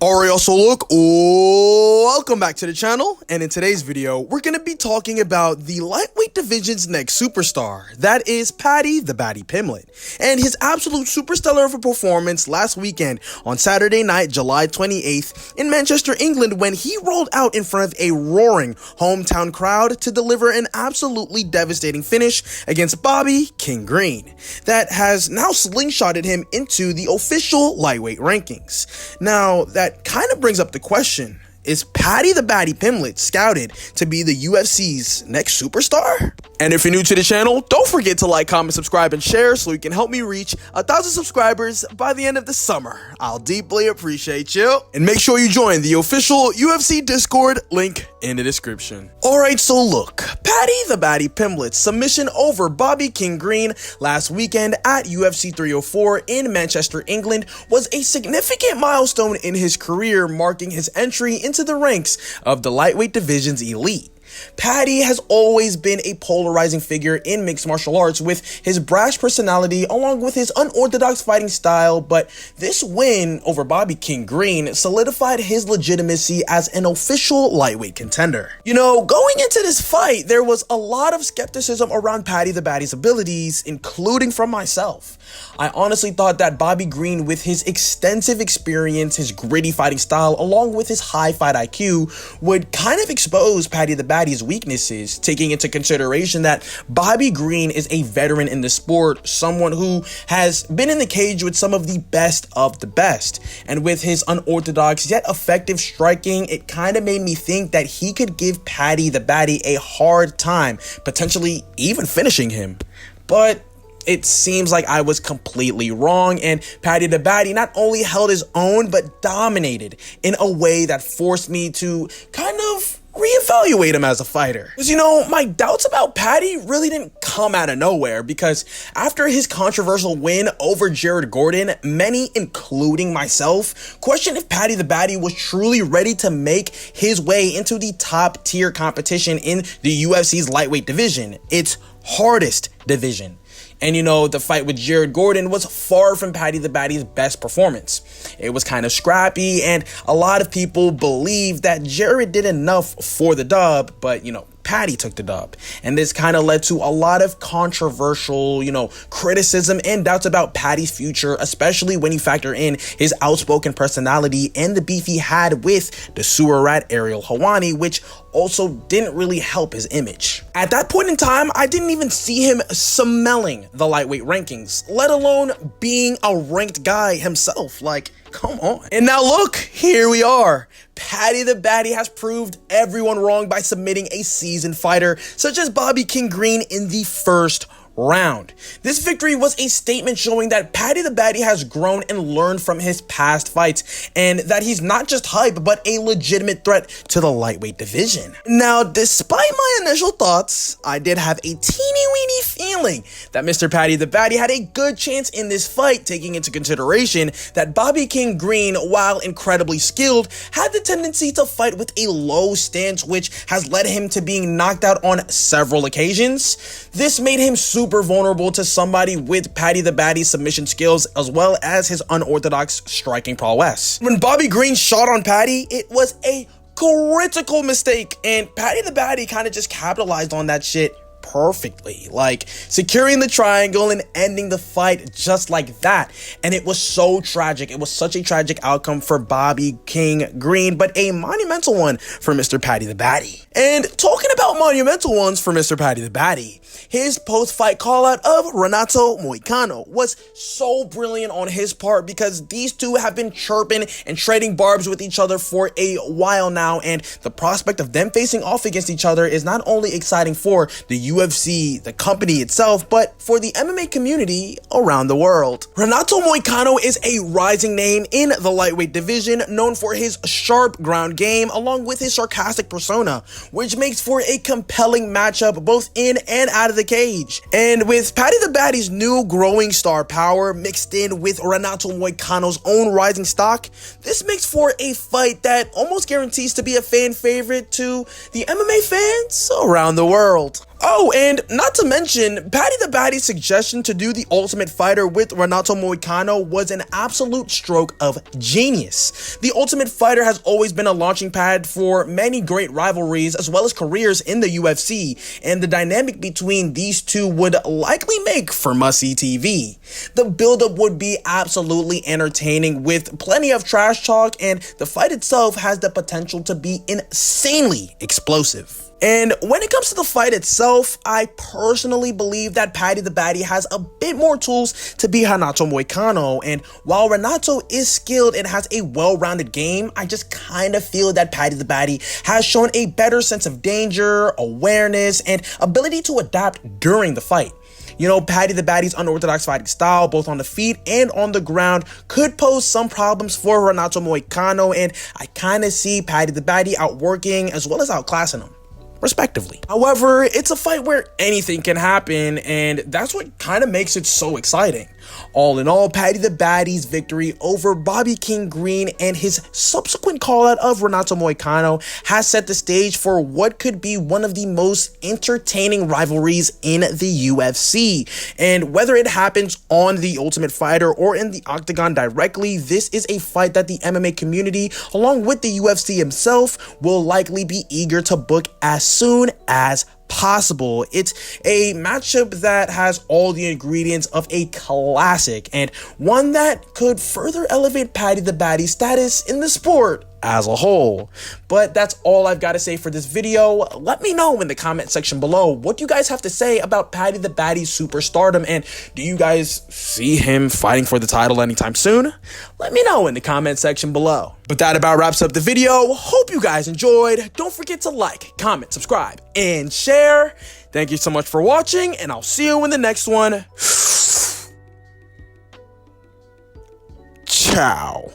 Alright, also look, welcome back to the channel, and in today's video, we're going to be talking about the lightweight division's next superstar, that is Paddy the Baddy Pimblett, and his absolute superstellar of a performance last weekend on Saturday night, July 28th, in Manchester, England, when he rolled out in front of a roaring hometown crowd to deliver an absolutely devastating finish against Bobby King Green, that has now slingshotted him into the official lightweight rankings. Now, that kind of brings up the question, is Paddy the Baddy Pimblett scouted to be the UFC's next superstar? And if you're new to the channel, don't forget to like, comment, subscribe, and share so you can help me reach 1,000 subscribers by the end of the summer. I'll deeply appreciate you. And make sure you join the official UFC Discord, link in the description. Alright, so look, Paddy the Baddy Pimblett's submission over Bobby King Green last weekend at UFC 304 in Manchester, England was a significant milestone in his career, marking his entry into the ranks of the lightweight division's elite. Paddy has always been a polarizing figure in mixed martial arts with his brash personality along with his unorthodox fighting style, but this win over Bobby King Green solidified his legitimacy as an official lightweight contender. You know, going into this fight, there was a lot of skepticism around Paddy the Baddy's abilities, including from myself. I honestly thought that Bobby Green, with his extensive experience, his gritty fighting style, along with his high fight IQ, would kind of expose Paddy the Baddy's weaknesses, taking into consideration that Bobby Green is a veteran in the sport, someone who has been in the cage with some of the best, and with his unorthodox yet effective striking, it kind of made me think that he could give Paddy the Baddy a hard time, potentially even finishing him. But it seems like I was completely wrong, and Paddy the Baddy not only held his own, but dominated in a way that forced me to kind of reevaluate him as a fighter. Because, you know, my doubts about Paddy really didn't come out of nowhere, because after his controversial win over Jared Gordon, many, including myself, questioned if Paddy the Baddy was truly ready to make his way into the top tier competition in the UFC's lightweight division, its hardest division. And you know, the fight with Jared Gordon was far from Paddy the Baddy's best performance. It was kind of scrappy, and a lot of people believe that Jared did enough for the dub, but you know, Paddy took the dub. And this kind of led to a lot of controversial, criticism and doubts about Paddy's future, especially when you factor in his outspoken personality and the beef he had with the sewer rat Ariel Helwani, which also didn't really help his image. At that point in time, I didn't even see him smelling the lightweight rankings, let alone being a ranked guy himself. Like, come on. And now look, here we are. Paddy the Baddy has proved everyone wrong by submitting a seasoned fighter such as Bobby King Green in the first round. This victory was a statement showing that Paddy the Baddy has grown and learned from his past fights, and that he's not just hype, but a legitimate threat to the lightweight division. Now, despite my initial thoughts, I did have a teeny-weeny feeling that Mr. Paddy the Baddy had a good chance in this fight, taking into consideration that Bobby King Green, while incredibly skilled, had the tendency to fight with a low stance, which has led him to being knocked out on several occasions. This made him super vulnerable to somebody with Paddy the Baddy's submission skills as well as his unorthodox striking prowess. When Bobby Green shot on Paddy, it was a critical mistake, and Paddy the Baddy kind of just capitalized on that shit perfectly, like securing the triangle and ending the fight just like that. And it was so tragic. It was such a tragic outcome for Bobby King Green, but a monumental one for Mr. Paddy the Baddy. And talking about monumental ones for Mr. Paddy the Baddy, his post-fight call-out of Renato Moicano was so brilliant on his part, because these two have been chirping and trading barbs with each other for a while now, and the prospect of them facing off against each other is not only exciting for the UFC, the company itself, but for the MMA community around the world. Renato Moicano is a rising name in the lightweight division, known for his sharp ground game along with his sarcastic persona, which makes for a compelling matchup both in and out of the cage. And with Paddy the Baddy's new growing star power mixed in with Renato Moicano's own rising stock, this makes for a fight that almost guarantees to be a fan favorite to the MMA fans around the world. Oh, and not to mention, Paddy the Baddie's suggestion to do the Ultimate Fighter with Renato Moicano was an absolute stroke of genius. The Ultimate Fighter has always been a launching pad for many great rivalries as well as careers in the UFC, and the dynamic between these two would likely make for must-see TV. The build-up would be absolutely entertaining with plenty of trash talk, and the fight itself has the potential to be insanely explosive. And when it comes to the fight itself, I personally believe that Paddy the Baddie has a bit more tools to beat Renato Moicano, and while Renato is skilled and has a well-rounded game, I just kind of feel that Paddy the Baddie has shown a better sense of danger, awareness, and ability to adapt during the fight. You know, Paddy the Baddie's unorthodox fighting style, both on the feet and on the ground, could pose some problems for Renato Moicano, and I kind of see Paddy the Baddie outworking as well as outclassing him, respectively. However, it's a fight where anything can happen, and that's what kind of makes it so exciting. All in all, Paddy the Baddie's victory over Bobby King Green and his subsequent call-out of Renato Moicano has set the stage for what could be one of the most entertaining rivalries in the UFC. And whether it happens on The Ultimate Fighter or in the Octagon directly, this is a fight that the MMA community, along with the UFC himself, will likely be eager to book as soon as possible. It's a matchup that has all the ingredients of a classic, and one that could further elevate Paddy the Baddie's status in the sport as a whole. But that's all I've got to say for this video. Let me know in the comment section below what you guys have to say about Paddy the Baddie's superstardom, and do you guys see him fighting for the title anytime soon? Let me know in the comment section below. But that about wraps up the video. Hope you guys enjoyed. Don't forget to like, comment, subscribe, and share. Thank you so much for watching, and I'll see you in the next one. Ciao.